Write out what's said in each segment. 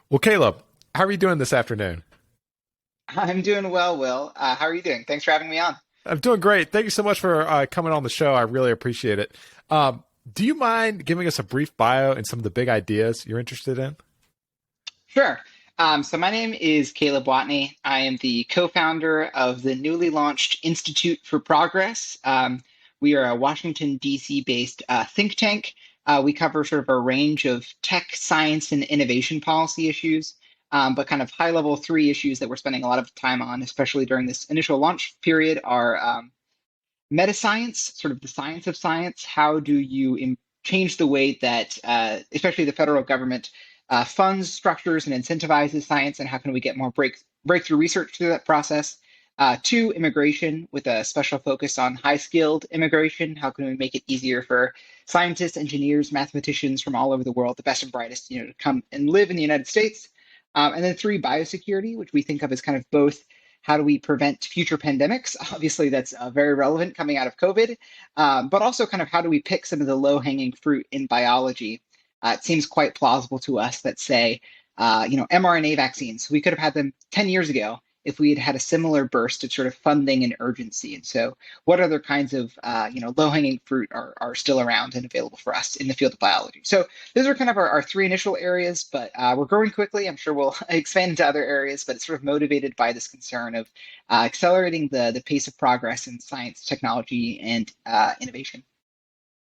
Well, Caleb, how are you doing this afternoon? I'm doing well, Will. How are you doing? Thanks for having me on. I'm doing great. Thank you so much for coming on the show. I really appreciate it. Do you mind giving us a brief bio and some of the big ideas you're interested in? Sure. So my name is Caleb Watney. I am the co-founder of the newly launched Institute for Progress. We are a Washington, D.C. based think tank. We cover sort of a range of tech, science, and innovation policy issues, but kind of high-level three issues that we're spending a lot of time on, especially during this initial launch period, are metascience, sort of the science of science. How do you change the way that, especially the federal government, funds, structures, and incentivizes science, and how can we get more breakthrough research through that process? Two, immigration with a special focus on high-skilled immigration. How can we make it easier for scientists, engineers, mathematicians from all over the world, the best and brightest, to come and live in the United States? And then three, biosecurity, which we think of as kind of both how do we prevent future pandemics? Obviously, that's very relevant coming out of COVID, but also kind of how do we pick some of the low-hanging fruit in biology? It seems quite plausible to us that, say, mRNA vaccines, we could have had them 10 years ago if we had had a similar burst of sort of funding and urgency. And so, what other kinds of low-hanging fruit are still around and available for us in the field of biology? So those are kind of our three initial areas, but we're growing quickly. I'm sure we'll expand into other areas, but it's sort of motivated by this concern of accelerating the pace of progress in science, technology, and innovation.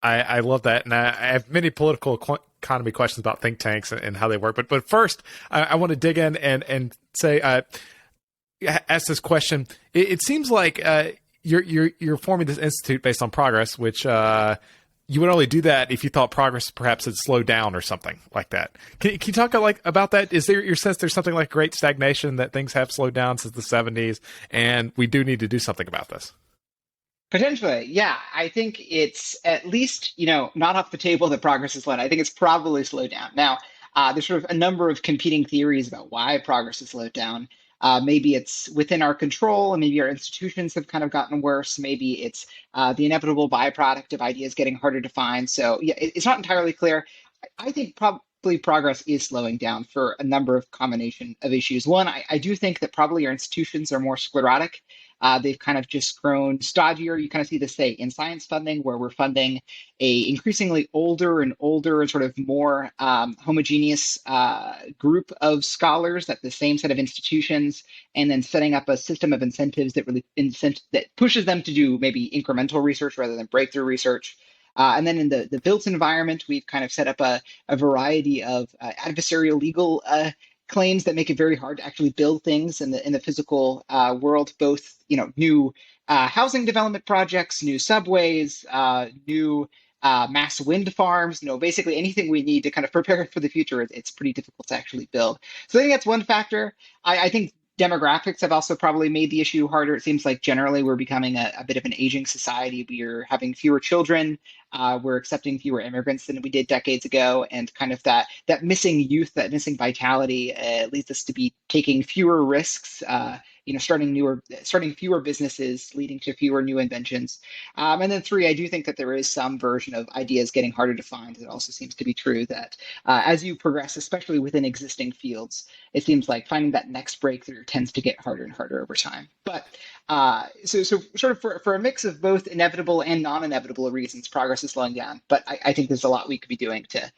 I love that, and I have many political economy questions about think tanks and how they work. But first, I want to dig in and say, ask this question. It seems like you're forming this institute based on progress, which you would only do that if you thought progress perhaps had slowed down or something like that. Can you talk about that? Is there your sense there's something like great stagnation, that things have slowed down since the 70s, and we do need to do something about this? Potentially, yeah. I think it's at least, not off the table that progress has slowed. I think it's probably slowed down. Now, there's sort of a number of competing theories about why progress has slowed down. Maybe it's within our control, and maybe our institutions have kind of gotten worse. Maybe it's the inevitable byproduct of ideas getting harder to find. So, yeah, it's not entirely clear. I think probably progress is slowing down for a number of combination of issues. One, I do think that probably our institutions are more sclerotic. They've kind of just grown stodgier. You kind of see this, say, in science funding, where we're funding a increasingly older and older and sort of more homogeneous group of scholars at the same set of institutions, and then setting up a system of incentives that really that pushes them to do maybe incremental research rather than breakthrough research. And then in the built environment, we've kind of set up a variety of adversarial legal claims that make it very hard to actually build things in the physical world, both new housing development projects, new subways, new mass wind farms, basically anything we need to kind of prepare for the future. It's pretty difficult to actually build. So I think that's one factor. I think demographics have also probably made the issue harder. It seems like generally we're becoming a bit of an aging society. We're having fewer children. We're accepting fewer immigrants than we did decades ago, and kind of that missing youth, that missing vitality, leads us to be taking fewer risks. Starting fewer businesses, leading to fewer new inventions. And then three, I do think that there is some version of ideas getting harder to find. It also seems to be true that as you progress, especially within existing fields, it seems like finding that next breakthrough tends to get harder and harder over time. But so sort of for a mix of both inevitable and non-inevitable reasons, progress is slowing down. But I think there's a lot we could be doing to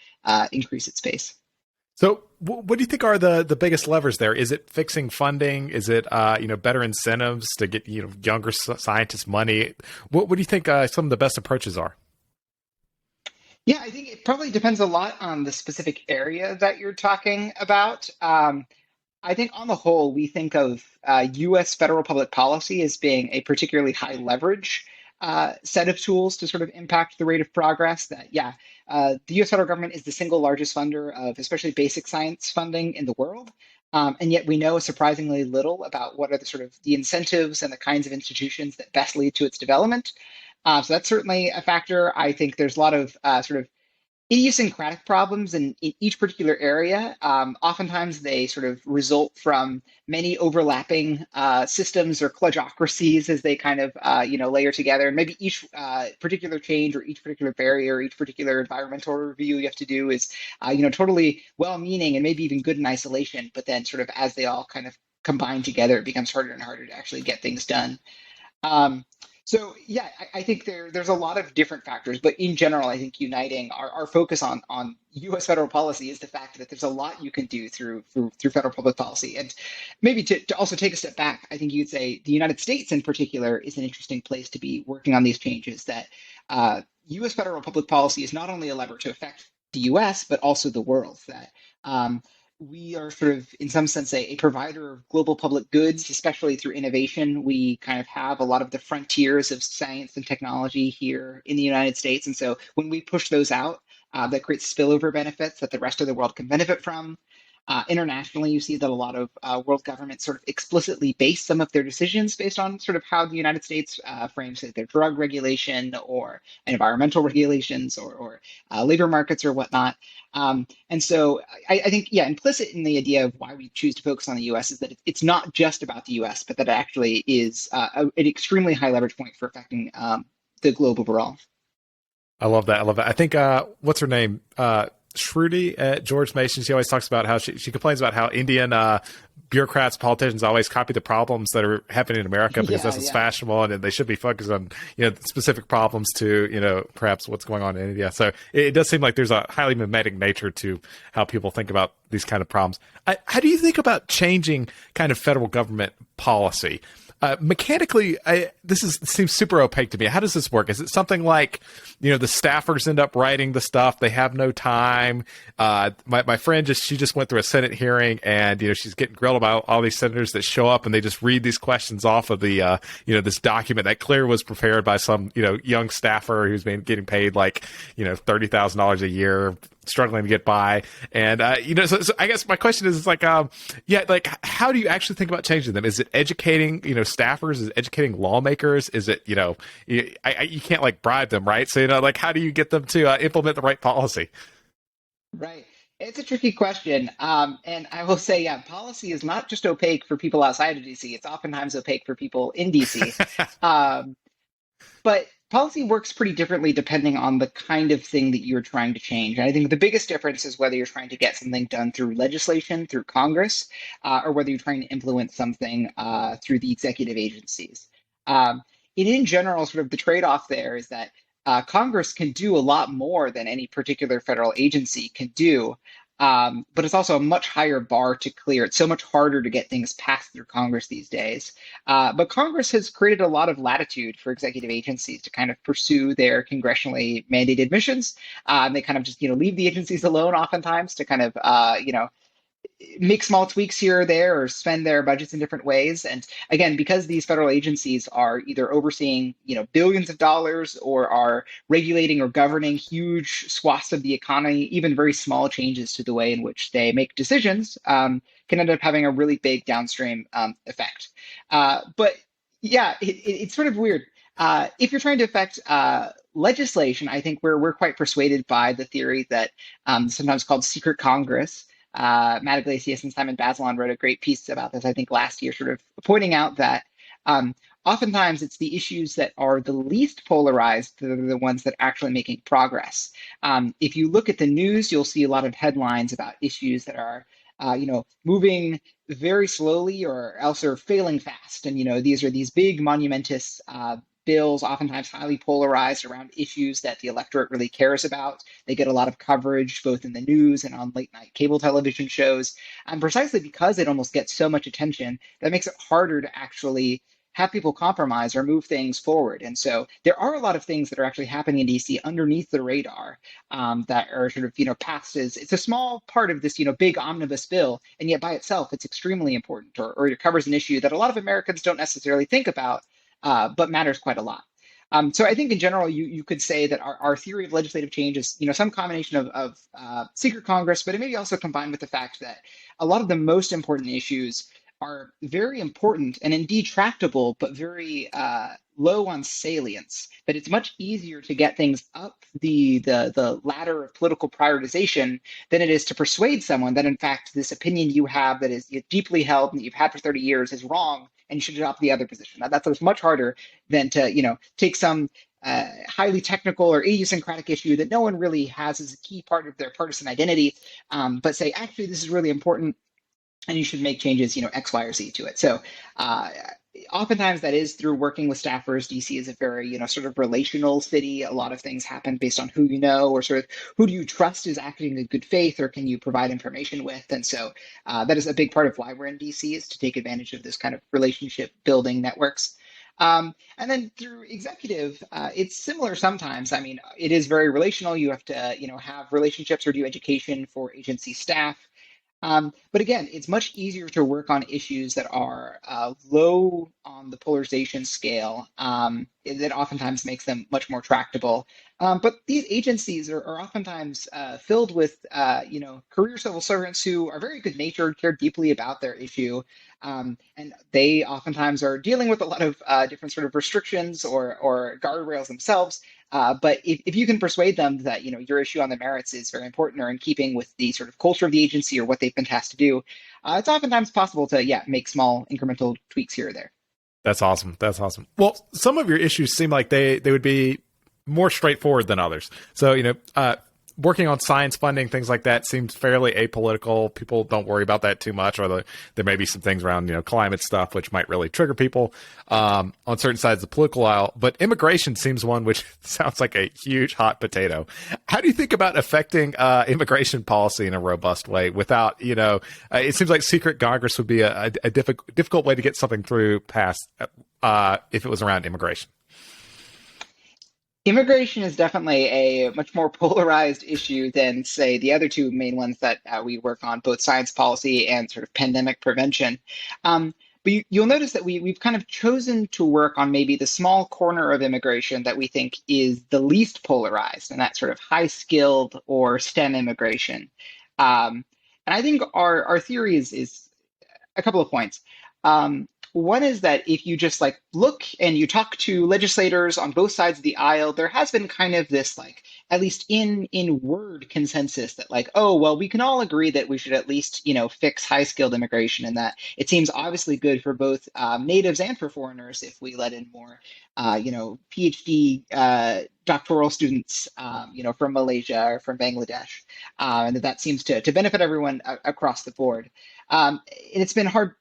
increase its pace. So, what do you think are the biggest levers there? Is it fixing funding? Is it better incentives to get younger scientists money? What do you think some of the best approaches are? Yeah, I think it probably depends a lot on the specific area that you're talking about. I think on the whole, we think of US federal public policy as being a particularly high leverage set of tools to sort of impact the rate of progress. That, yeah, the US federal government is the single largest funder of especially basic science funding in the world. And yet we know surprisingly little about what are the sort of the incentives and the kinds of institutions that best lead to its development. So that's certainly a factor. I think there's a lot of sort of idiosyncratic problems in each particular area. Oftentimes, they sort of result from many overlapping systems or kludgocracies as they kind of layer together. And maybe each particular change or each particular barrier, each particular environmental review you have to do is totally well-meaning and maybe even good in isolation. But then, sort of as they all kind of combine together, it becomes harder and harder to actually get things done. Um, so yeah, I think there's a lot of different factors, but in general, I think uniting our focus on U.S. federal policy is the fact that there's a lot you can do through federal public policy. And maybe to also take a step back, I think you'd say the United States in particular is an interesting place to be working on these changes. That U.S. federal public policy is not only a lever to affect the U.S. but also the world. That we are sort of, in some sense, a provider of global public goods, especially through innovation. We kind of have a lot of the frontiers of science and technology here in the United States. And so when we push those out, that creates spillover benefits that the rest of the world can benefit from. Internationally, you see that a lot of world governments sort of explicitly base some of their decisions based on sort of how the United States frames their drug regulation or environmental regulations or labor markets or whatnot. And so I think, yeah, implicit in the idea of why we choose to focus on the US is that it's not just about the US, but that it actually is an extremely high leverage point for affecting the globe overall. I love that. I love that. I think what's her name? Shruti at George Mason. She always talks about how she complains about how Indian bureaucrats, politicians always copy the problems that are happening in America because Yeah, that's what's yeah. fashionable, and they should be focused on specific problems to perhaps what's going on in India. So it does seem like there's a highly mimetic nature to how people think about these kind of problems. How do you think about changing kind of federal government policy? Mechanically, seems super opaque to me. How does this work? Is it something like, the staffers end up writing the stuff? They have no time. My friend she just went through a Senate hearing, and she's getting grilled about all these senators that show up and they just read these questions off of the this document that clearly was prepared by some young staffer who's been getting paid like $30,000 a year, struggling to get by. And so I guess my question is like how do you actually think about changing them? Is it educating staffers? Is it educating lawmakers? Is it you can't like bribe them, right? So like how do you get them to implement the right policy? Right. It's a tricky question. And I will say, yeah, policy is not just opaque for people outside of DC. It's oftentimes opaque for people in DC. Um, but policy works pretty differently depending on the kind of thing that you're trying to change. And I think the biggest difference is whether you're trying to get something done through legislation, through Congress, or whether you're trying to influence something through the executive agencies. Um, and in general, sort of the trade-off there is that Congress can do a lot more than any particular federal agency can do. But it's also a much higher bar to clear. It's so much harder to get things passed through Congress these days. But Congress has created a lot of latitude for executive agencies to kind of pursue their congressionally mandated missions. They kind of just leave the agencies alone oftentimes to kind of make small tweaks here or there or spend their budgets in different ways. And again, because these federal agencies are either overseeing, billions of dollars or are regulating or governing huge swaths of the economy, even very small changes to the way in which they make decisions can end up having a really big downstream effect. But yeah, it's sort of weird. If you're trying to affect legislation, I think we're quite persuaded by the theory that sometimes called secret Congress. Matt Iglesias and Simon Bazelon wrote a great piece about this, I think, last year, sort of pointing out that oftentimes it's the issues that are the least polarized that are the ones that are actually making progress. If you look at the news, you'll see a lot of headlines about issues that are moving very slowly or else are failing fast. And, these are these big monumentous bills, oftentimes highly polarized around issues that the electorate really cares about. They get a lot of coverage both in the news and on late night cable television shows. And precisely because it almost gets so much attention, that makes it harder to actually have people compromise or move things forward. And so there are a lot of things that are actually happening in DC underneath the radar that are sort of, passed as it's a small part of this, big omnibus bill. And yet by itself, it's extremely important or it covers an issue that a lot of Americans don't necessarily think about, but matters quite a lot. So I think in general, you could say that our theory of legislative change is, some combination of secret Congress, but it may be also combined with the fact that a lot of the most important issues are very important and indeed tractable, but very low on salience, that it's much easier to get things up the ladder of political prioritization than it is to persuade someone that, in fact, this opinion you have that is deeply held and that you've had for 30 years is wrong and you should adopt the other position. That's much harder than to, take some highly technical or idiosyncratic issue that no one really has as a key part of their partisan identity, but say, actually, this is really important and you should make changes, X, Y, or Z to it. So oftentimes that is through working with staffers. DC is a very, sort of relational city. A lot of things happen based on who you know, or sort of who do you trust is acting in good faith, or can you provide information with. And so that is a big part of why we're in DC, is to take advantage of this kind of relationship building networks. And then through executive, it's similar sometimes. I mean, it is very relational. You have to, have relationships or do education for agency staff. But again, it's much easier to work on issues that are low on the polarization scale. That oftentimes makes them much more tractable. But these agencies are oftentimes filled with, career civil servants who are very good-natured, care deeply about their issue, and they oftentimes are dealing with a lot of different sort of restrictions or guardrails themselves. But if you can persuade them that, your issue on the merits is very important or in keeping with the sort of culture of the agency or what they've been tasked to do, it's oftentimes possible to, make small incremental tweaks here or there. That's awesome. That's awesome. Well, some of your issues seem like they would be more straightforward than others. So, working on science funding, things like that seems fairly apolitical. People don't worry about that too much, or there may be some things around, climate stuff, which might really trigger people on certain sides of the political aisle. But immigration seems one which sounds like a huge hot potato. How do you think about affecting immigration policy in a robust way without, it seems like secret Congress would be a difficult way to get something through passed if it was around immigration? Immigration is definitely a much more polarized issue than, say, the other two main ones that we work on, both science policy and sort of pandemic prevention. But you'll notice that we've kind of chosen to work on maybe the small corner of immigration that we think is the least polarized, and that sort of high-skilled or STEM immigration. And I think our theory is a couple of points. One is that if you just look and you talk to legislators on both sides of the aisle, there has been kind of this at least in word consensus that oh, well, we can all agree that we should at least, fix high skilled immigration, and that it seems obviously good for both natives and for foreigners if we let in more, PhD doctoral students, from Malaysia or from Bangladesh, and that seems to benefit everyone across the board. And it's been hard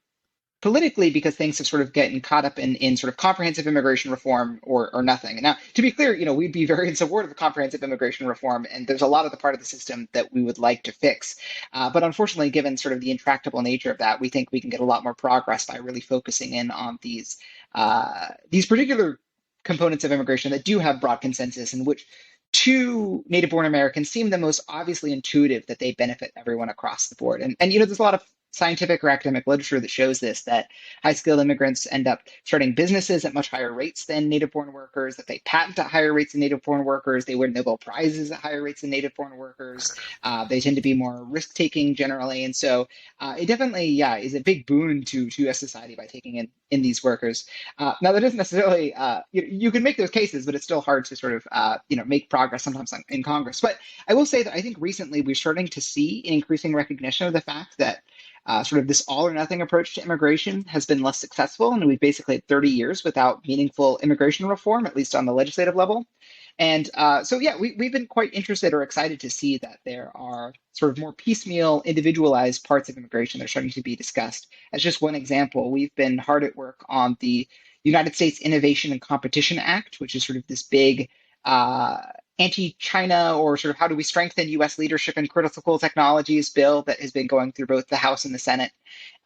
politically because things have sort of gotten caught up in sort of comprehensive immigration reform or nothing. And now, to be clear, we'd be very in support of comprehensive immigration reform, and there's a lot of the part of the system that we would like to fix. But unfortunately, given sort of the intractable nature of that, we think we can get a lot more progress by really focusing in on these particular components of immigration that do have broad consensus, in which to native-born Americans seem the most obviously intuitive that they benefit everyone across the board. And there's a lot of scientific or academic literature that shows this, that high-skilled immigrants end up starting businesses at much higher rates than native-born workers, that they patent at higher rates than native-born workers, they win Nobel Prizes at higher rates than native-born workers, they tend to be more risk-taking generally, and so it definitely, is a big boon to U.S. society by taking in these workers. Now, that isn't necessarily, you can make those cases, but it's still hard to sort of, make progress sometimes in Congress. But I will say that I think recently we're starting to see an increasing recognition of the fact that sort of this all or nothing approach to immigration has been less successful, and we've basically had 30 years without meaningful immigration reform, at least on the legislative level. And we've been quite interested or excited to see that there are sort of more piecemeal, individualized parts of immigration that are starting to be discussed. As just one example, we've been hard at work on the United States Innovation and Competition Act, which is sort of this big anti-China, or sort of how do we strengthen U.S. leadership in critical technologies bill that has been going through both the House and the Senate.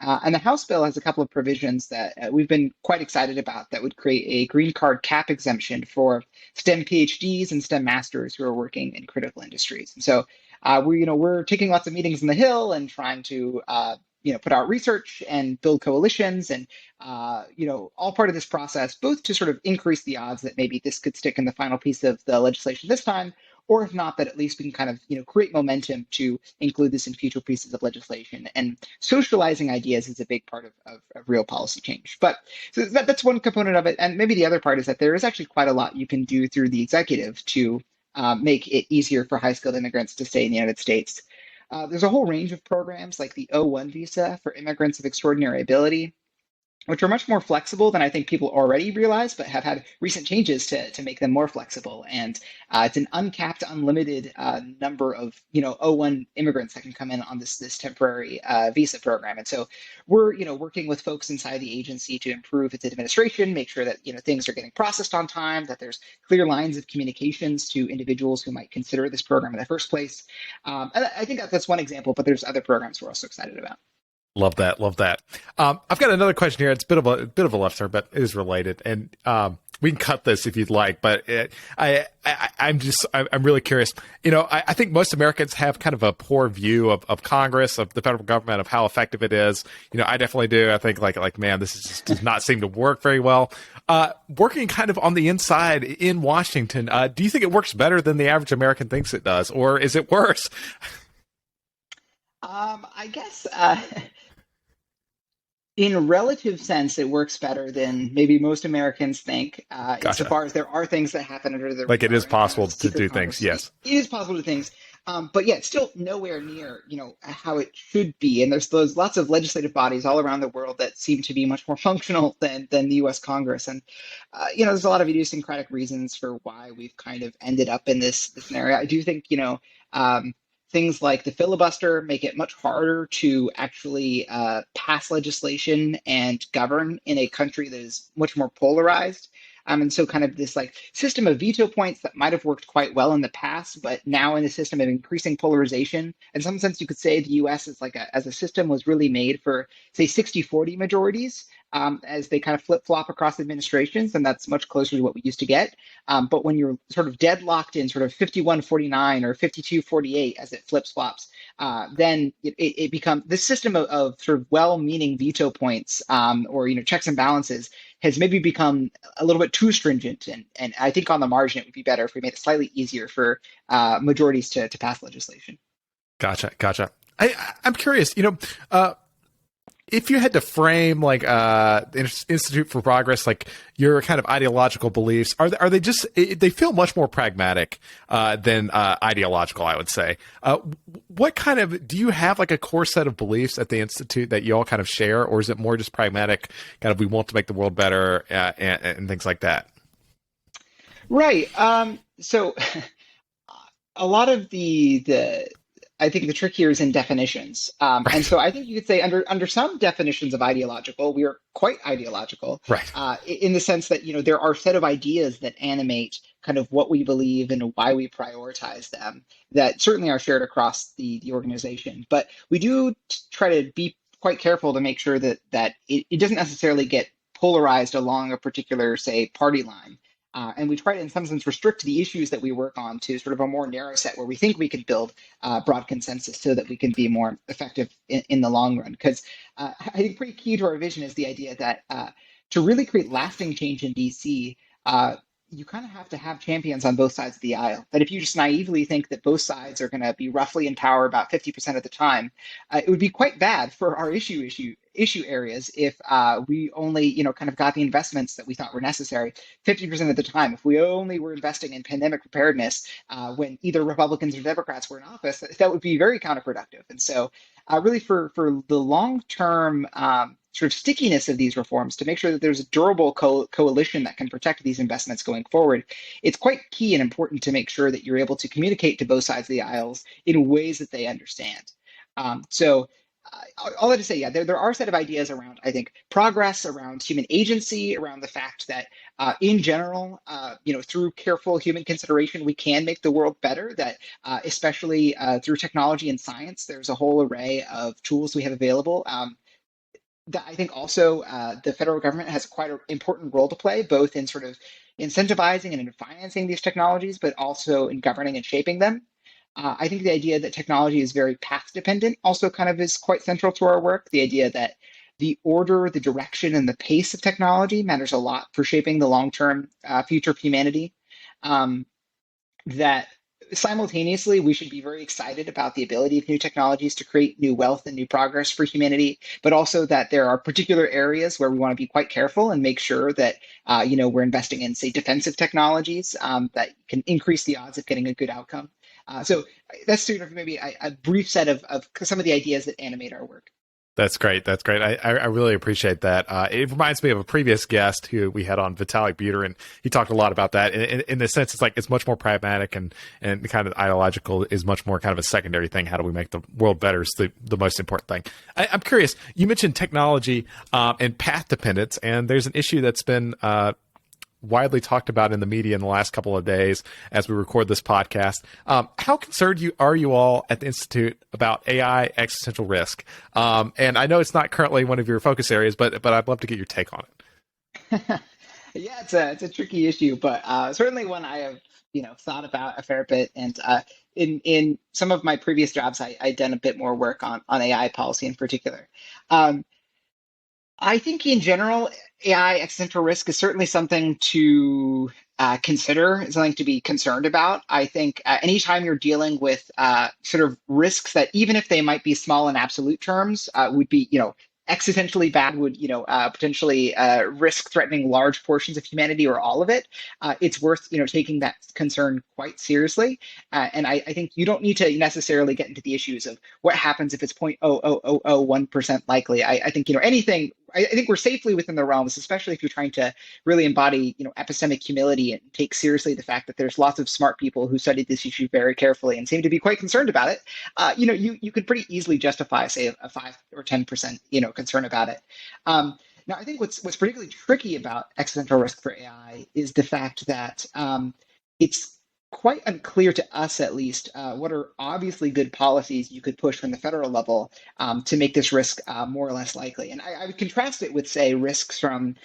And the House bill has a couple of provisions that we've been quite excited about that would create a green card cap exemption for STEM PhDs and STEM masters who are working in critical industries. And so we're taking lots of meetings in the Hill and trying to put out research and build coalitions and, all part of this process, both to sort of increase the odds that maybe this could stick in the final piece of the legislation this time, or if not, that at least we can kind of create momentum to include this in future pieces of legislation. And socializing ideas is a big part of real policy change. But so that's one component of it. And maybe the other part is that there is actually quite a lot you can do through the executive to make it easier for high skilled immigrants to stay in the United States. There's a whole range of programs like the O-1 visa for immigrants of extraordinary ability, which are much more flexible than I think people already realize, but have had recent changes to make them more flexible. And it's an uncapped, unlimited number of O1 immigrants that can come in on this temporary visa program. And so we're working with folks inside the agency to improve its administration, make sure that things are getting processed on time, that there's clear lines of communications to individuals who might consider this program in the first place. And I think that's one example, but there's other programs we're also excited about. Love that. Love that. I've got another question here. It's a bit of a left turn, but it is related. And we can cut this if you'd like. But I'm really curious. I think most Americans have kind of a poor view of Congress, of the federal government, of how effective it is. I definitely do. I think like man, this does not seem to work very well. Working kind of on the inside in Washington, do you think it works better than the average American thinks it does, or is it worse? I guess in relative sense, it works better than maybe most Americans think. Gotcha. Insofar as there are things that happen under the like it is possible kind of to do Congress. things. Yes, it is possible to do things, but yeah, it's still nowhere near how it should be. And there's lots of legislative bodies all around the world that seem to be much more functional than the U.S. Congress. And there's a lot of idiosyncratic reasons for why we've kind of ended up in this scenario. I do think things like the filibuster make it much harder to actually pass legislation and govern in a country that is much more polarized. And so kind of this like system of veto points that might have worked quite well in the past, but now in a system of increasing polarization. In some sense, you could say the US is as a system was really made for, say, 60-40 majorities as they kind of flip-flop across administrations, and that's much closer to what we used to get. But when you're sort of deadlocked in sort of 51-49 or 52-48 as it flips-flops, then it becomes this system of sort of well-meaning veto points or checks and balances has maybe become a little bit too stringent. And I think on the margin, it would be better if we made it slightly easier for majorities to pass legislation. Gotcha. I'm curious, if you had to frame like Institute for Progress, like your kind of ideological beliefs, are they just, they feel much more pragmatic than ideological, I would say. What kind of, do you have like a core set of beliefs at the Institute that you all kind of share, or is it more just pragmatic, kind of we want to make the world better and things like that? Right. So a lot of I think the trick here is in definitions. Right. And so I think you could say under some definitions of ideological, we are quite ideological. Right. In the sense that, there are a set of ideas that animate kind of what we believe and why we prioritize them that certainly are shared across the organization. But we do try to be quite careful to make sure that it doesn't necessarily get polarized along a particular, say, party line. And we try to, in some sense, restrict the issues that we work on to sort of a more narrow set where we think we can build broad consensus so that we can be more effective in the long run. Because I think pretty key to our vision is the idea that to really create lasting change in DC, you kind of have to have champions on both sides of the aisle. That if you just naively think that both sides are going to be roughly in power about 50% of the time, it would be quite bad for our issue areas if we only, kind of got the investments that we thought were necessary 50% of the time. If we only were investing in pandemic preparedness when either Republicans or Democrats were in office, that would be very counterproductive. And so really for the long-term sort of stickiness of these reforms, to make sure that there's a durable coalition that can protect these investments going forward, it's quite key and important to make sure that you're able to communicate to both sides of the aisles in ways that they understand. All that to say, yeah, there are a set of ideas around, I think, progress, around human agency, around the fact that in general, through careful human consideration, we can make the world better, that especially through technology and science, there's a whole array of tools we have available. That I think also the federal government has quite an important role to play, both in sort of incentivizing and in financing these technologies, but also in governing and shaping them. I think the idea that technology is very path dependent also kind of is quite central to our work. The idea that the order, the direction, and the pace of technology matters a lot for shaping the long-term future of humanity. That simultaneously, we should be very excited about the ability of new technologies to create new wealth and new progress for humanity, but also that there are particular areas where we want to be quite careful and make sure that we're investing in, say, defensive technologies that can increase the odds of getting a good outcome. So that's sort of maybe a brief set of some of the ideas that animate our work. That's great. That's great. I really appreciate that. It reminds me of a previous guest who we had on, Vitalik Buterin. He talked a lot about that. In the sense, it's like it's much more pragmatic and kind of ideological is much more kind of a secondary thing. How do we make the world better is the most important thing. I'm curious. You mentioned technology and path dependence, and there's an issue that's been widely talked about in the media in the last couple of days as we record this podcast. How concerned are you all at the Institute about AI existential risk? And I know it's not currently one of your focus areas, but I'd love to get your take on it. Yeah, it's a tricky issue, but certainly one I have thought about a fair bit. And in some of my previous jobs, I'd done a bit more work on AI policy in particular. I think in general, AI existential risk is certainly something to consider, something to be concerned about. I think anytime you're dealing with sort of risks that, even if they might be small in absolute terms, would be, existentially bad, would, potentially risk threatening large portions of humanity or all of it, it's worth, taking that concern quite seriously. And I think you don't need to necessarily get into the issues of what happens if it's 0.00001% likely. I think, anything, I think we're safely within the realms, especially if you're trying to really embody, epistemic humility and take seriously the fact that there's lots of smart people who studied this issue very carefully and seem to be quite concerned about it. You could pretty easily justify, say, a 5 or 10%, concern about it. Now, I think what's particularly tricky about existential risk for AI is the fact that it's quite unclear to us, at least, what are obviously good policies you could push from the federal level to make this risk more or less likely. And I would contrast it with, say, risks from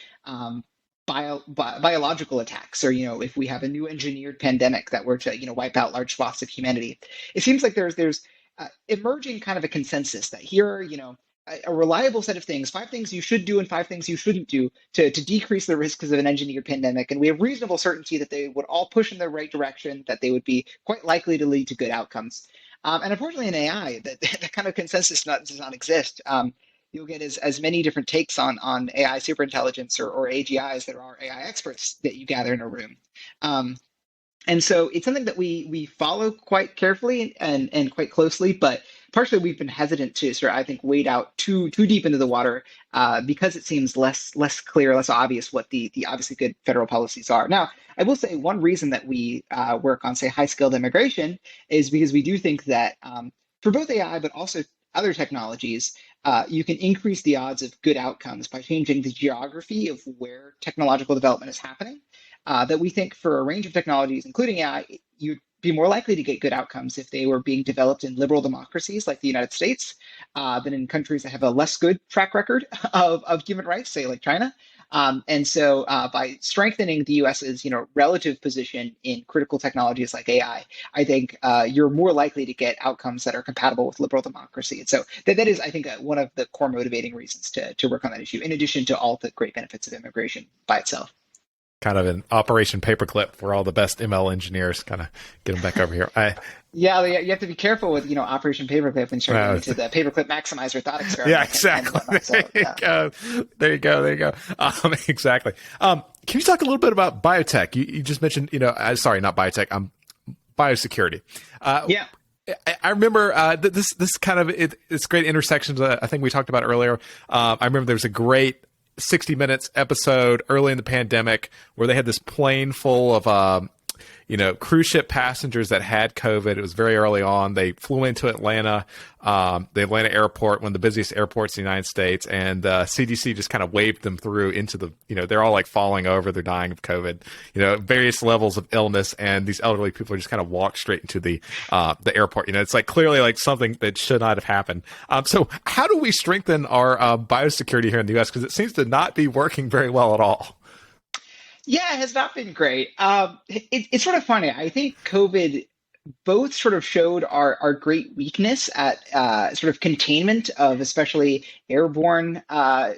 biological attacks, or if we have a new engineered pandemic that were to wipe out large swaths of humanity. It seems like there's emerging kind of a consensus that here are a reliable set of things, 5 things you should do and 5 things you shouldn't do to decrease the risks of an engineered pandemic. And we have reasonable certainty that they would all push in the right direction, that they would be quite likely to lead to good outcomes. And unfortunately in AI, that kind of consensus does not exist. You'll get as many different takes on AI superintelligence or AGIs as there are AI experts that you gather in a room. And so it's something that we follow quite carefully and quite closely, but partially we've been hesitant to sort of, I think, wade out too deep into the water because it seems less clear, less obvious what the obviously good federal policies are. Now, I will say one reason that we work on, say, high-skilled immigration is because we do think that for both AI, but also other technologies, you can increase the odds of good outcomes by changing the geography of where technological development is happening. That we think for a range of technologies, including AI, you'd be more likely to get good outcomes if they were being developed in liberal democracies like the United States than in countries that have a less good track record of human rights, say like China. And so by strengthening the US's relative position in critical technologies like AI, I think you're more likely to get outcomes that are compatible with liberal democracy. And so that is, I think, one of the core motivating reasons to work on that issue, in addition to all the great benefits of immigration by itself. Kind of an Operation Paperclip for all the best ML engineers, kind of get them back over here. Yeah, you have to be careful with Operation Paperclip and turning into the paperclip maximizer thought experiment. Yeah, exactly. There you go. Exactly. Can you talk a little bit about biotech? You just mentioned, sorry, not biotech. Biosecurity. Yeah. I remember this kind of it's great intersections. I think we talked about earlier. I remember there was a great 60 Minutes episode early in the pandemic where they had this plane full of cruise ship passengers that had COVID. It was very early on. They flew into Atlanta, the Atlanta airport, one of the busiest airports in the United States, and CDC just kind of waved them through into the, they're all like falling over, they're dying of COVID, various levels of illness, and these elderly people are just kind of walked straight into the airport. It's like clearly like something that should not have happened. So how do we strengthen our biosecurity here in the U.S.? Because it seems to not be working very well at all. Yeah, it has not been great. It's sort of funny. I think COVID both sort of showed our great weakness at sort of containment of especially airborne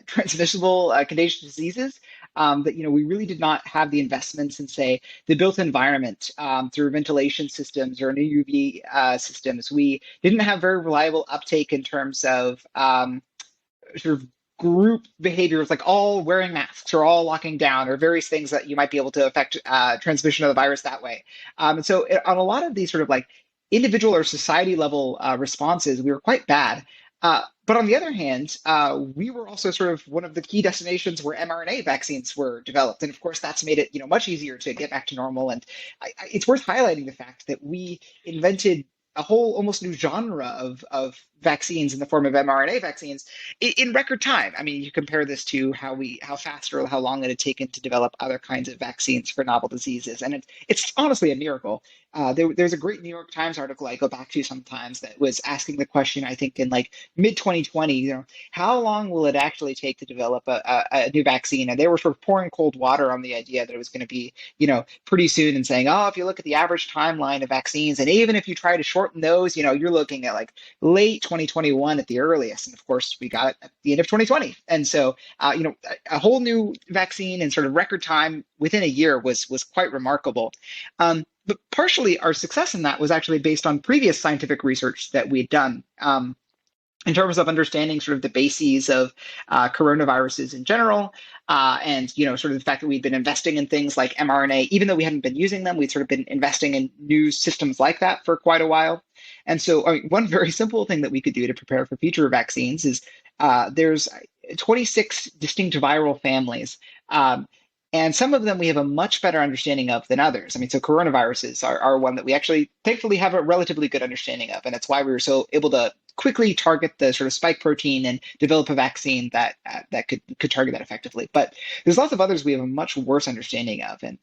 transmissible contagious diseases, that we really did not have the investments in, say, the built environment through ventilation systems or new UV systems. We didn't have very reliable uptake in terms of sort of group behaviors, like all wearing masks or all locking down or various things that you might be able to affect transmission of the virus that way. And so on a lot of these sort of like individual or society level responses, we were quite bad. But on the other hand, we were also sort of one of the key destinations where mRNA vaccines were developed, and of course, that's made it much easier to get back to normal. And it's worth highlighting the fact that we invented a whole almost new genre of vaccines in the form of mRNA vaccines in record time. I mean, you compare this to how fast or how long it had taken to develop other kinds of vaccines for novel diseases, and it's honestly a miracle. There's a great New York Times article I go back to sometimes that was asking the question, I think in like mid 2020, how long will it actually take to develop a new vaccine? And they were sort of pouring cold water on the idea that it was going to be, pretty soon, and saying, oh, if you look at the average timeline of vaccines, and even if you try to shorten those, you're looking at like late 2021 at the earliest. And of course, we got it at the end of 2020. And so, a whole new vaccine in sort of record time within a year was quite remarkable. But partially our success in that was actually based on previous scientific research that we had done. In terms of understanding sort of the bases of coronaviruses in general, and sort of the fact that we've been investing in things like mRNA, even though we hadn't been using them, we'd sort of been investing in new systems like that for quite a while. And so, one very simple thing that we could do to prepare for future vaccines is there's 26 distinct viral families. And some of them we have a much better understanding of than others. I mean, so coronaviruses are one that we actually thankfully have a relatively good understanding of. And it's why we were so able to quickly target the sort of spike protein and develop a vaccine that could target that effectively. But there's lots of others we have a much worse understanding of. And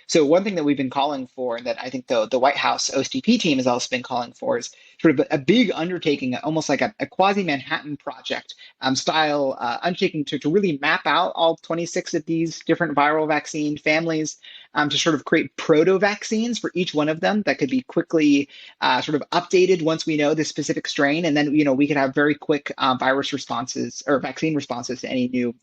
so one thing that we've been calling for, and that I think the White House OSTP team has also been calling for, is sort of a big undertaking, almost like a quasi-Manhattan project style undertaking to really map out all 26 of these different viral vaccine families, to sort of create proto-vaccines for each one of them that could be quickly sort of updated once we know the specific strain. And then, we could have very quick virus responses or vaccine responses to any new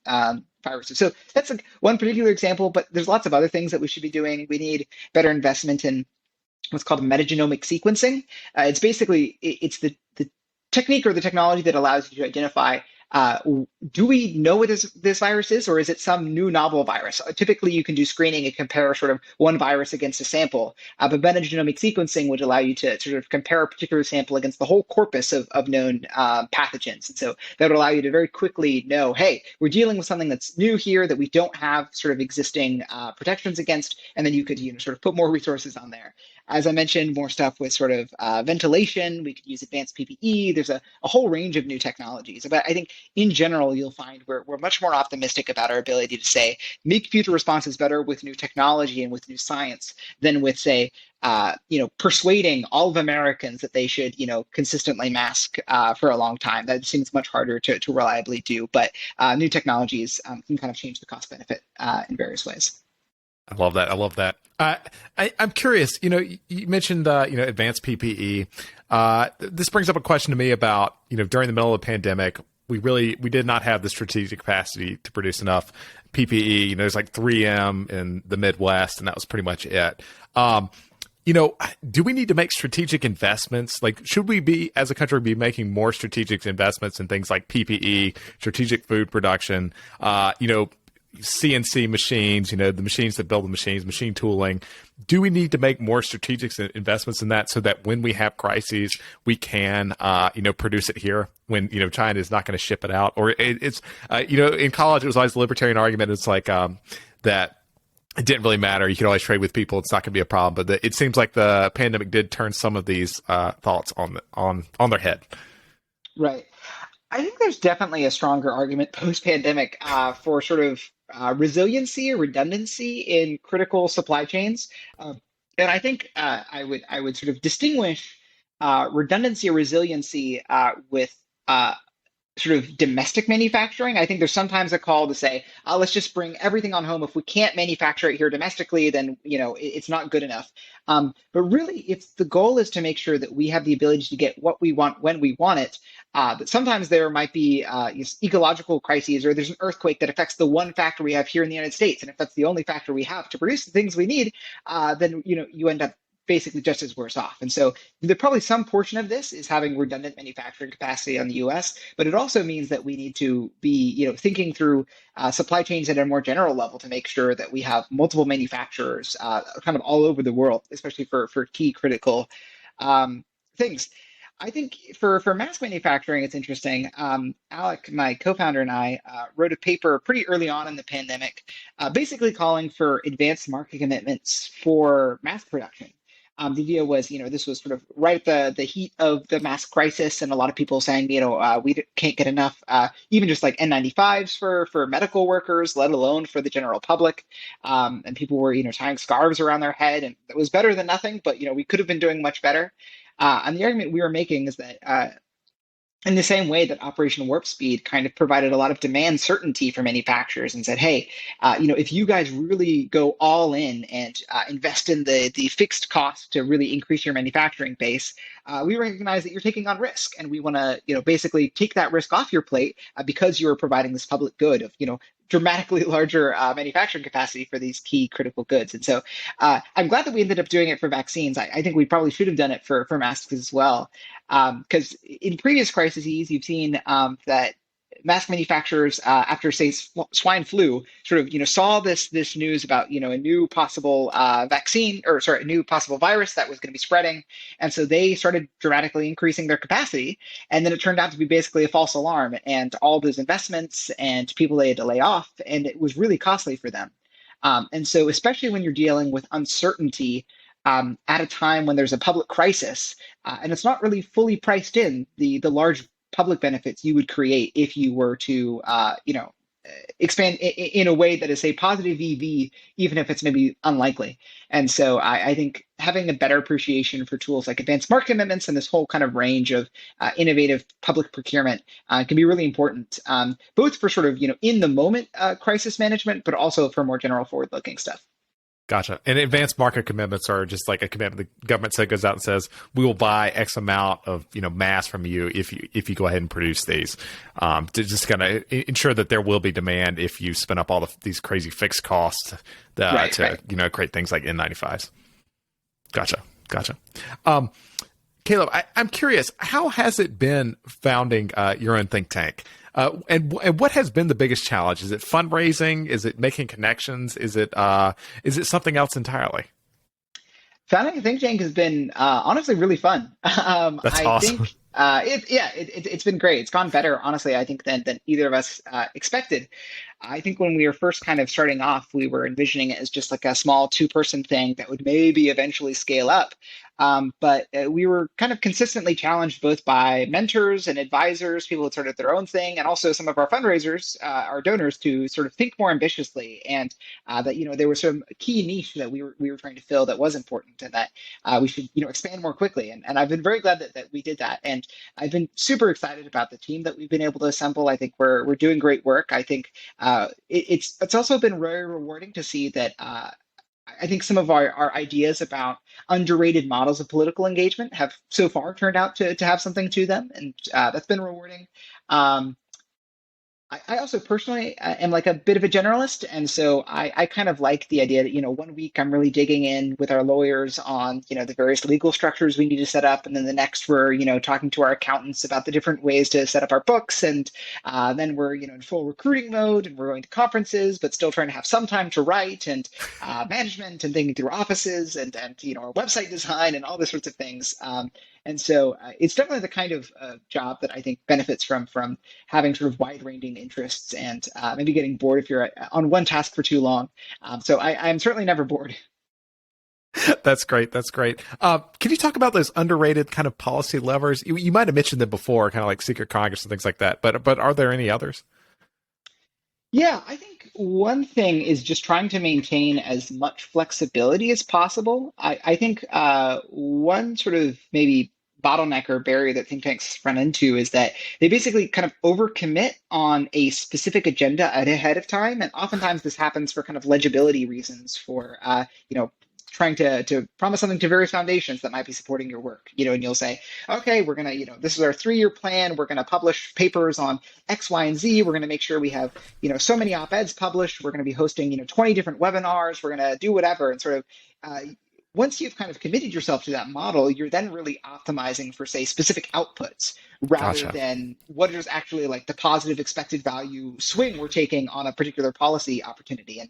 viruses. So that's like one particular example, but there's lots of other things that we should be doing. We need better investment in what's called metagenomic sequencing. It's basically, it's the technique or the technology that allows you to identify, do we know what this virus is, or is it some new novel virus? Typically, you can do screening and compare sort of one virus against a sample, but metagenomic sequencing would allow you to sort of compare a particular sample against the whole corpus of known pathogens. And so that would allow you to very quickly know, hey, we're dealing with something that's new here that we don't have sort of existing protections against, and then you could sort of put more resources on there. As I mentioned, more stuff with sort of ventilation. We could use advanced PPE. There's a whole range of new technologies. But I think in general, you'll find we're much more optimistic about our ability to, say, make future responses better with new technology and with new science than with, say, persuading all of Americans that they should, consistently mask for a long time. That seems much harder to reliably do. But new technologies can kind of change the cost benefit in various ways. I love that. I love that. I'm curious, you mentioned, advanced PPE. This brings up a question to me about, during the middle of the pandemic, we did not have the strategic capacity to produce enough PPE. There's like 3M in the Midwest, and that was pretty much it. Do we need to make strategic investments? Like, should we as a country, be making more strategic investments in things like PPE, strategic food production, CNC machines, the machines that build the machines, machine tooling? Do we need to make more strategic investments in that so that when we have crises, we can, produce it here when, China is not going to ship it out? Or it's, in college, it was always the libertarian argument. It's like that it didn't really matter. You could always trade with people. It's not going to be a problem. But it seems like the pandemic did turn some of these thoughts on their head. Right. I think there's definitely a stronger argument post-pandemic for sort of resiliency or redundancy in critical supply chains, and I think I would sort of distinguish redundancy or resiliency with sort of domestic manufacturing. I think there's sometimes a call to say, let's just bring everything on home. If we can't manufacture it here domestically, then it's not good enough. But really, if the goal is to make sure that we have the ability to get what we want when we want it, but sometimes there might be ecological crises, or there's an earthquake that affects the one factor we have here in the United States, and if that's the only factor we have to produce the things we need, then you end up basically just as worse off. And so there probably some portion of this is having redundant manufacturing capacity on the U.S., but it also means that we need to be, thinking through supply chains at a more general level to make sure that we have multiple manufacturers kind of all over the world, especially for key critical things. I think for mass manufacturing, it's interesting. Alec, my co-founder, and I wrote a paper pretty early on in the pandemic, basically calling for advanced market commitments for mass production. The idea was, this was sort of right at the heat of the mask crisis, and a lot of people saying, we can't get enough, even just like N95s for medical workers, let alone for the general public. And people were, tying scarves around their head, and it was better than nothing, but we could have been doing much better. And the argument we were making is that in the same way that Operation Warp Speed kind of provided a lot of demand certainty for manufacturers and said, hey, if you guys really go all in and invest in the fixed cost to really increase your manufacturing base, we recognize that you're taking on risk, and we want to basically take that risk off your plate because you are providing this public good of dramatically larger manufacturing capacity for these key critical goods. And so I'm glad that we ended up doing it for vaccines. I think we probably should have done it for masks as well. Because in previous crises, you've seen that mask manufacturers, after say swine flu, sort of saw this news about a new possible vaccine, or sorry, a new possible virus that was going to be spreading, and so they started dramatically increasing their capacity, and then it turned out to be basically a false alarm, and all those investments and people they had to lay off, and it was really costly for them. And so, especially when you're dealing with uncertainty at a time when there's a public crisis, and it's not really fully priced in the large public benefits you would create if you were to, expand in a way that is a positive EV, even if it's maybe unlikely. And so I think having a better appreciation for tools like advanced market commitments and this whole kind of range of innovative public procurement can be really important, both for sort of, in the moment crisis management, but also for more general forward-looking stuff. Gotcha. And advanced market commitments are just like a commitment the government goes out and says, we will buy X amount of mass from you if you go ahead and produce these, to just kind of ensure that there will be demand if you spin up all these crazy fixed costs to create things like N95s. Gotcha. Caleb, I'm curious, how has it been founding your own think tank? And what has been the biggest challenge? Is it fundraising? Is it making connections? Is it something else entirely? Founding a think tank has been honestly really fun. That's awesome. It's been great. It's gone better, honestly, I think, than either of us expected. I think when we were first kind of starting off, we were envisioning it as just like a small two-person thing that would maybe eventually scale up. But we were kind of consistently challenged both by mentors and advisors, people who started their own thing, and also some of our fundraisers, our donors, to sort of think more ambitiously, and that there was some key niche that we were trying to fill that was important, and that we should expand more quickly. And I've been very glad that we did that, and I've been super excited about the team that we've been able to assemble. I think we're doing great work. I think it's also been very rewarding to see that. I think some of our ideas about underrated models of political engagement have so far turned out to have something to them, and that's been rewarding. I also personally am like a bit of a generalist, and so I kind of like the idea that one week I'm really digging in with our lawyers on the various legal structures we need to set up, and then the next we're talking to our accountants about the different ways to set up our books, and then we're in full recruiting mode, and we're going to conferences, but still trying to have some time to write, and management, and thinking through offices, and our website design, and all these sorts of things. And so it's definitely the kind of job that I think benefits from having sort of wide-ranging interests, and maybe getting bored if you're on one task for too long. So I'm certainly never bored. That's great. Can you talk about those underrated kind of policy levers? You might have mentioned them before, kind of like secret Congress and things like that, but are there any others? Yeah, I think one thing is just trying to maintain as much flexibility as possible. I think one sort of maybe bottleneck or barrier that think tanks run into is that they basically kind of overcommit on a specific agenda ahead of time, and oftentimes this happens for kind of legibility reasons for trying to promise something to various foundations that might be supporting your work, and you'll say, okay, we're gonna, this is our 3-year plan. We're gonna publish papers on X, Y, and Z. We're gonna make sure we have, so many op-eds published. We're gonna be hosting, 20 different webinars. We're gonna do whatever, and sort of once you've kind of committed yourself to that model, you're then really optimizing for, say, specific outputs rather Gotcha. than what is actually like the positive expected value swing we're taking on a particular policy opportunity. And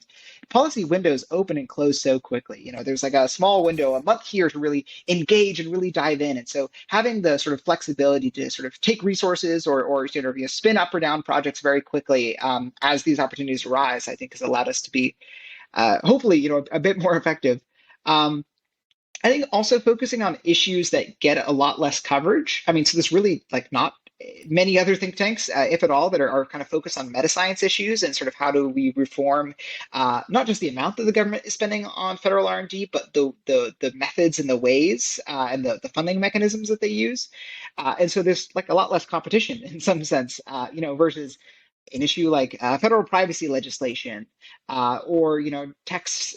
policy windows open and close so quickly. There's like a small window, a month here to really engage and really dive in. And so having the sort of flexibility to sort of take resources or sort of spin up or down projects very quickly as these opportunities arise, I think has allowed us to be hopefully, a bit more effective. I think also focusing on issues that get a lot less coverage. I mean, so there's really like not many other think tanks, if at all, that are kind of focused on meta science issues and sort of how do we reform not just the amount that the government is spending on federal R&D, but the methods and the ways and the funding mechanisms that they use. And so there's like a lot less competition in some sense, versus an issue like federal privacy legislation, or tax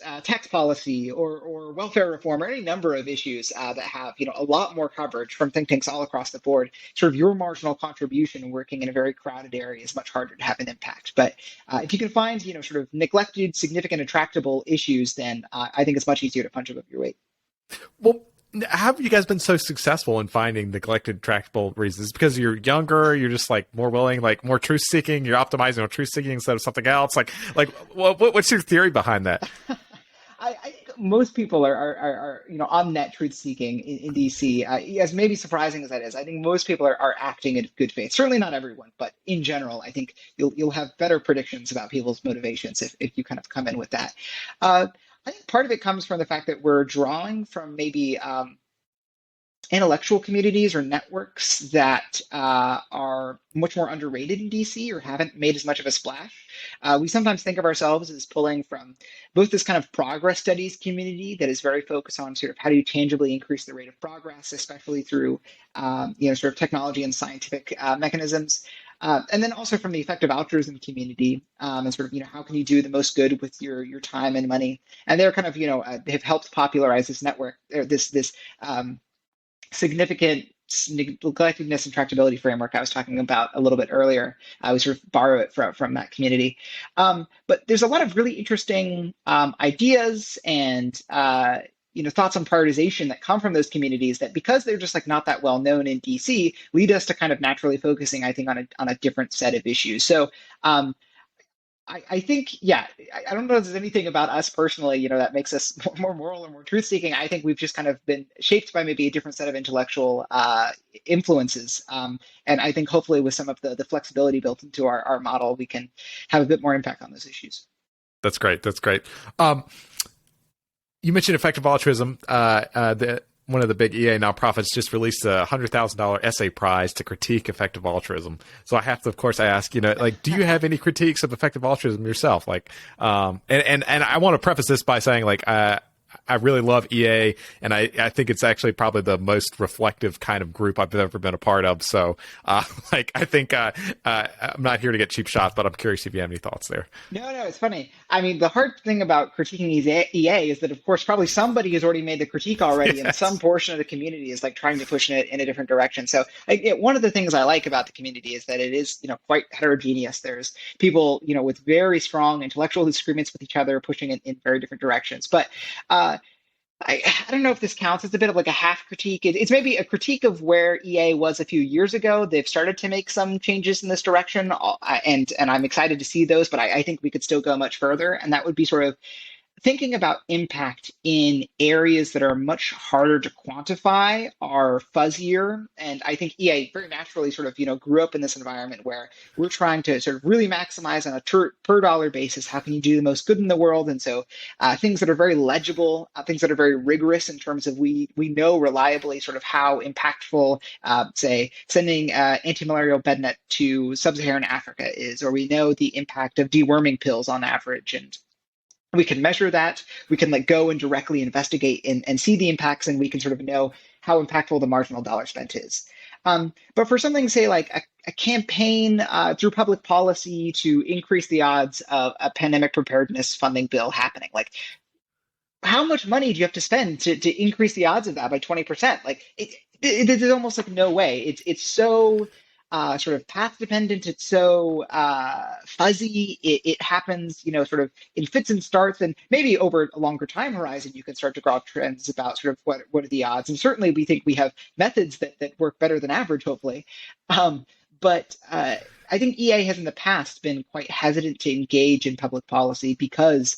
policy, or welfare reform, or any number of issues that have a lot more coverage from think tanks all across the board. Sort of your marginal contribution working in a very crowded area is much harder to have an impact. But if you can find sort of neglected, significant, attractable issues, then I think it's much easier to punch above your weight. Well, how have you guys been so successful in finding neglected tractable reasons? Because you're younger, you're just like more willing, like more truth seeking, you're optimizing on truth seeking instead of something else. Like what's your theory behind that? I think most people are on net truth seeking in DC. As maybe surprising as that is, I think most people are acting in good faith. Certainly not everyone, but in general, I think you'll have better predictions about people's motivations if you kind of come in with that. I think part of it comes from the fact that we're drawing from maybe intellectual communities or networks that are much more underrated in DC or haven't made as much of a splash. We sometimes think of ourselves as pulling from both this kind of progress studies community that is very focused on sort of how do you tangibly increase the rate of progress, especially through sort of technology and scientific mechanisms. And then also from the effective altruism community, and sort of, how can you do the most good with your time and money? And they're kind of, have helped popularize this network, or this significant neglectedness and tractability framework I was talking about a little bit earlier. We sort of borrow it from that community. But there's a lot of really interesting ideas and thoughts on prioritization that come from those communities that, because they're just like not that well known in DC, lead us to kind of naturally focusing, I think, on a different set of issues. So I think, yeah, I don't know if there's anything about us personally, that makes us more moral or more truth seeking. I think we've just kind of been shaped by maybe a different set of intellectual influences. And I think hopefully with some of the flexibility built into our model, we can have a bit more impact on those issues. That's great. That's great. You mentioned effective altruism. One of the big EA nonprofits just released a $100,000 essay prize to critique effective altruism. So I have to, of course, I ask, do you have any critiques of effective altruism yourself? Like, and I want to preface this by saying, like, I really love EA, and I think it's actually probably the most reflective kind of group I've ever been a part of. So, I think I'm not here to get cheap shots, but I'm curious if you have any thoughts there. No, it's funny. I mean, the hard thing about critiquing EA is that, of course, probably somebody has already made the critique already, yes. And some portion of the community is like trying to push it in a different direction. So, one of the things I like about the community is that it is, quite heterogeneous. There's people, with very strong intellectual disagreements with each other, pushing in very different directions. But I don't know if this counts as a bit of like a half critique. It's maybe a critique of where EA was a few years ago. They've started to make some changes in this direction, and I'm excited to see those, but I think we could still go much further. And that would be sort of thinking about impact in areas that are much harder to quantify, are fuzzier. And I think EA very naturally sort of, grew up in this environment where we're trying to sort of really maximize on a per dollar basis. How can you do the most good in the world? And so things that are very legible, things that are very rigorous in terms of we know reliably sort of how impactful, say, sending anti-malarial bed net to sub-Saharan Africa is, or we know the impact of deworming pills on average. And we can measure that. We can go and directly investigate and see the impacts, and we can sort of know how impactful the marginal dollar spent is. But for something, say, like a campaign through public policy to increase the odds of a pandemic preparedness funding bill happening, like how much money do you have to spend to increase the odds of that by 20%? Like there's almost like no way. It's so sort of path dependent. It's so fuzzy. It happens, sort of in fits and starts, and maybe over a longer time horizon, you can start to draw trends about sort of what are the odds. And certainly, we think we have methods that work better than average, hopefully. But I think EA has in the past been quite hesitant to engage in public policy because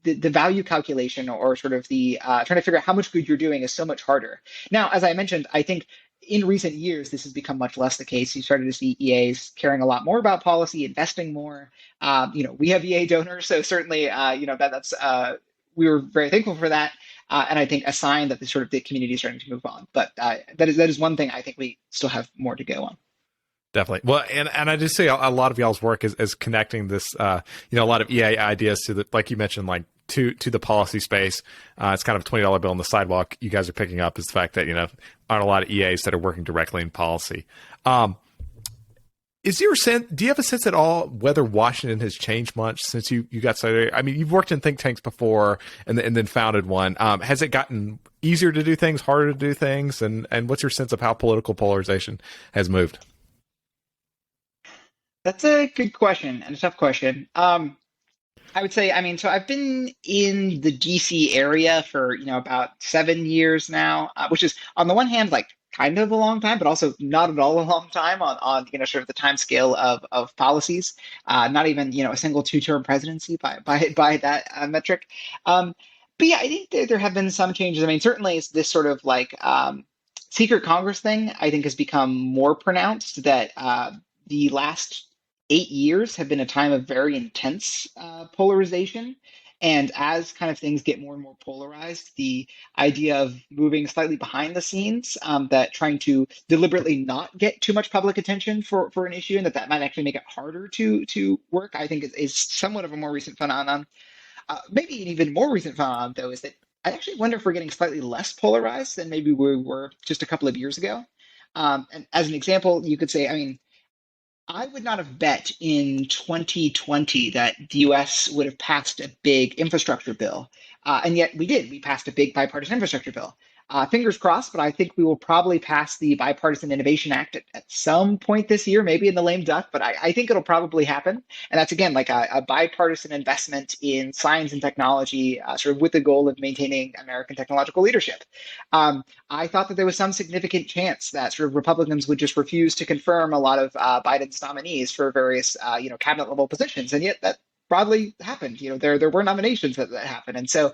the value calculation or sort of the trying to figure out how much good you're doing is so much harder. Now, as I mentioned, I think in recent years, this has become much less the case. You started to see EAs caring a lot more about policy, investing more. We have EA donors, so certainly, that's we were very thankful for that. And I think a sign that the community is starting to move on. But that is one thing I think we still have more to go on. Definitely. Well, and I just say a lot of y'all's work is connecting this, a lot of EA ideas to the, like you mentioned, like to the policy space. It's kind of a $20 bill on the sidewalk. You guys are picking up is the fact that, aren't a lot of EAs that are working directly in policy. Do you have a sense at all whether Washington has changed much since you got started? I mean, you've worked in think tanks before and then founded one. Has it gotten easier to do things, harder to do things? And what's your sense of how political polarization has moved? That's a good question and a tough question. I would say, so I've been in the DC area for, about 7 years now, which is on the one hand, like kind of a long time, but also not at all a long time on sort of the time scale of policies, not even, a single two-term presidency by that metric. But yeah, I think there have been some changes. I mean, certainly it's this sort of like secret Congress thing, I think has become more pronounced that the last 8 years have been a time of very intense polarization. And as kind of things get more and more polarized, the idea of moving slightly behind the scenes, that trying to deliberately not get too much public attention for an issue, and that might actually make it harder to work, I think is somewhat of a more recent phenomenon. Maybe an even more recent phenomenon, though, is that I actually wonder if we're getting slightly less polarized than maybe we were just a couple of years ago. And as an example, you could say, I would not have bet in 2020 that the US would have passed a big infrastructure bill. And yet we did. We passed a big bipartisan infrastructure bill. Fingers crossed, but I think we will probably pass the Bipartisan Innovation Act at some point this year, maybe in the lame duck, but I think it'll probably happen. And that's, again, like a bipartisan investment in science and technology, sort of with the goal of maintaining American technological leadership. I thought that there was some significant chance that sort of Republicans would just refuse to confirm a lot of Biden's nominees for various, cabinet level positions. And yet that broadly happened. There were nominations that happened. And so,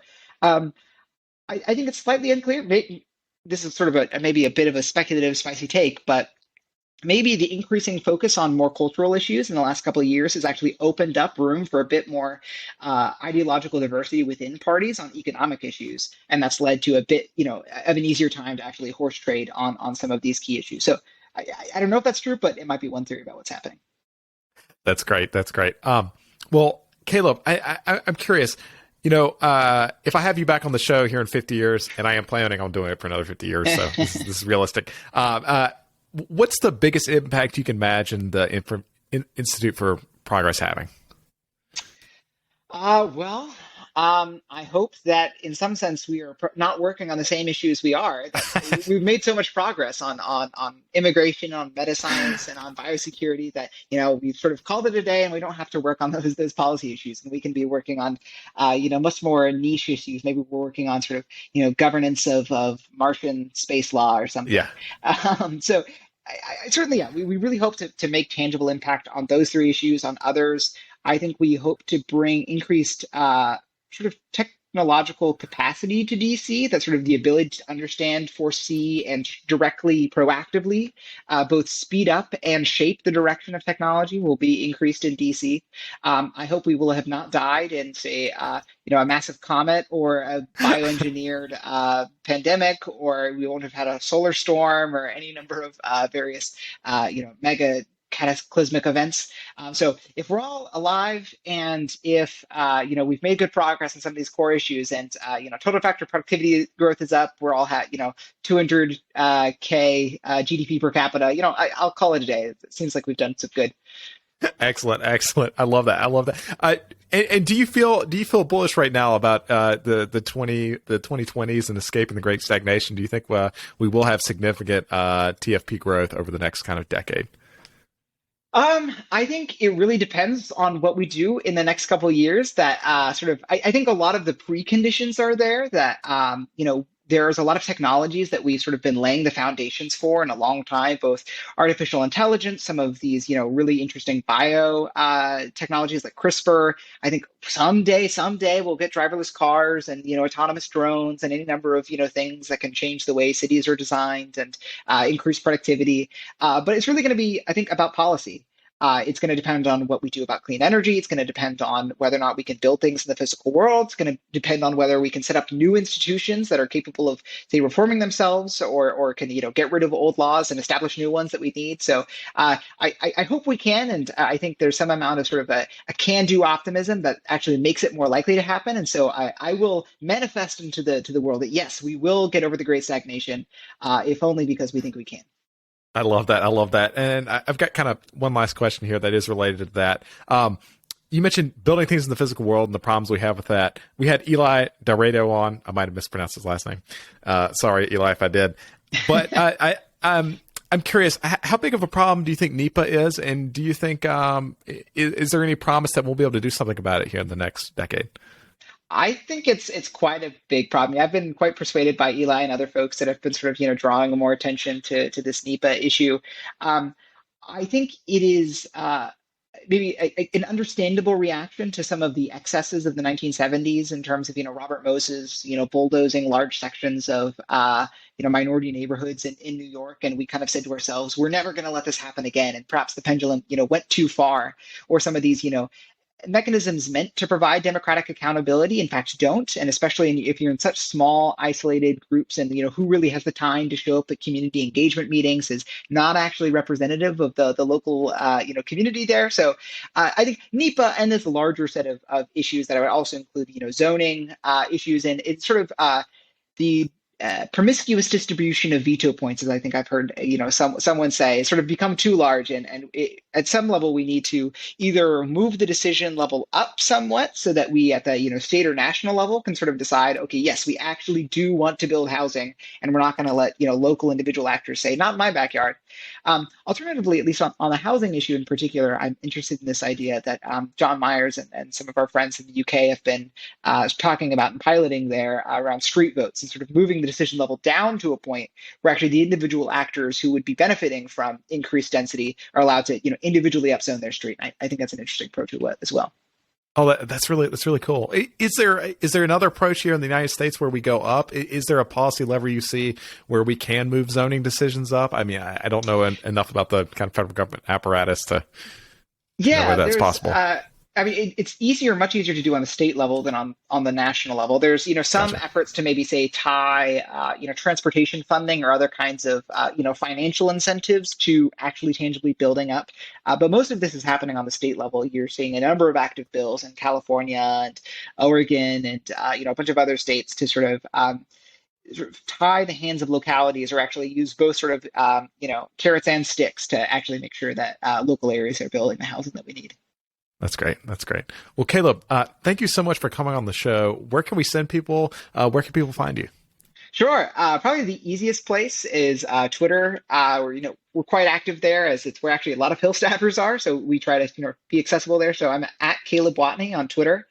I think it's slightly unclear. This is sort of maybe a bit of a speculative, spicy take, but maybe the increasing focus on more cultural issues in the last couple of years has actually opened up room for a bit more ideological diversity within parties on economic issues, and that's led to a bit, of an easier time to actually horse trade on some of these key issues. So I don't know if that's true, but it might be one theory about what's happening. That's great. Well, Caleb, I'm curious. If I have you back on the show here in 50 years, and I am planning on doing it for another 50 years, so this is realistic. What's the biggest impact you can imagine the Institute for Progress having? I hope that in some sense we are not working on the same issues we are. We've made so much progress on immigration, on meta science, and on biosecurity that we've sort of called it a day, and we don't have to work on those policy issues, and we can be working on much more niche issues. Maybe we're working on sort of governance of Martian space law or something. Yeah. So I certainly, we really hope to make tangible impact on those three issues. On others, I think we hope to bring increased sort of technological capacity to DC, that's sort of the ability to understand, foresee, and directly, proactively, both speed up and shape the direction of technology will be increased in DC. I hope we will have not died in, say, a massive comet or a bioengineered pandemic, or we won't have had a solar storm or any number of various, mega cataclysmic events. So if we're all alive and if we've made good progress on some of these core issues and total factor productivity growth is up, we're all 200 K GDP per capita. I'll call it a day. It seems like we've done some good. Excellent, excellent. I love that. I love that. And do you feel bullish right now about the 2020s and escaping the Great Stagnation? Do you think we will have significant TFP growth over the next kind of decade? I think it really depends on what we do in the next couple of years. That I think a lot of the preconditions are there. That there's a lot of technologies that we've sort of been laying the foundations for in a long time, both artificial intelligence, some of these, really interesting bio technologies like CRISPR. I think someday we'll get driverless cars and, autonomous drones and any number of, things that can change the way cities are designed and increase productivity. But it's really going to be, I think, about policy. It's going to depend on what we do about clean energy. It's going to depend on whether or not we can build things in the physical world. It's going to depend on whether we can set up new institutions that are capable of, say, reforming themselves, or can get rid of old laws and establish new ones that we need. So I hope we can, and I think there's some amount of sort of a can-do optimism that actually makes it more likely to happen. And so I will manifest into the world that yes, we will get over the Great Stagnation, if only because we think we can. I love that. I love that. And I've got kind of one last question here that is related to that. You mentioned building things in the physical world and the problems we have with that. We had Eli Dorado on. I might have mispronounced his last name. Sorry, Eli, if I did. But I'm curious, how big of a problem do you think NEPA is? And do you think, is there any promise that we'll be able to do something about it here in the next decade? I think it's quite a big problem. I've been quite persuaded by Eli and other folks that have been sort of drawing more attention to this NEPA issue. I think it is maybe an understandable reaction to some of the excesses of the 1970s in terms of Robert Moses bulldozing large sections of minority neighborhoods in New York, and we kind of said to ourselves, we're never going to let this happen again. And perhaps the pendulum went too far, or some of these mechanisms meant to provide democratic accountability, in fact, don't. And especially if you're in such small, isolated groups, and who really has the time to show up at community engagement meetings is not actually representative of the local community there. So I think NEPA and this larger set of issues that I would also include zoning issues, and it's sort of the promiscuous distribution of veto points, as I think I've heard someone say, sort of become too large, and at some level we need to either move the decision level up somewhat so that we at the state or national level can sort of decide, okay, yes, we actually do want to build housing, and we're not going to let local individual actors say, not in my backyard. Alternatively, at least on the housing issue in particular, I'm interested in this idea that John Myers and some of our friends in the UK have been talking about and piloting there around street votes, and sort of moving the decision level down to a point where actually the individual actors who would be benefiting from increased density are allowed to individually upzone their street. I think that's an interesting approach as well. Oh, that's really cool. Is there another approach here in the United States where we go up? Is there a policy lever you see where we can move zoning decisions up? I mean, I don't know enough about the kind of federal government apparatus to know whether that's possible. I mean, it's much easier to do on the state level than on the national level. There's, some Gotcha. efforts to maybe say tie, transportation funding or other kinds of, financial incentives to actually tangibly building up. But most of this is happening on the state level. You're seeing a number of active bills in California and Oregon and, a bunch of other states to sort of tie the hands of localities, or actually use both sort of, carrots and sticks to actually make sure that local areas are building the housing that we need. That's great. That's great. Well, Caleb, thank you so much for coming on the show. Where can we send people? Where can people find you? Sure. Probably the easiest place is Twitter. We're quite active there, as it's where actually a lot of Hill staffers are. So we try to be accessible there. So I'm at Caleb Watney on Twitter.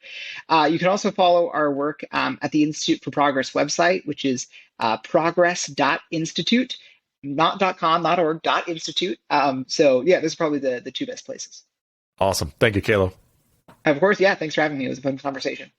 You can also follow our work at the Institute for Progress website, which is progress.institute, not .com, not .org, .institute. So yeah, those are probably the two best places. Awesome. Thank you, Caleb. Of course, yeah. Thanks for having me. It was a fun conversation.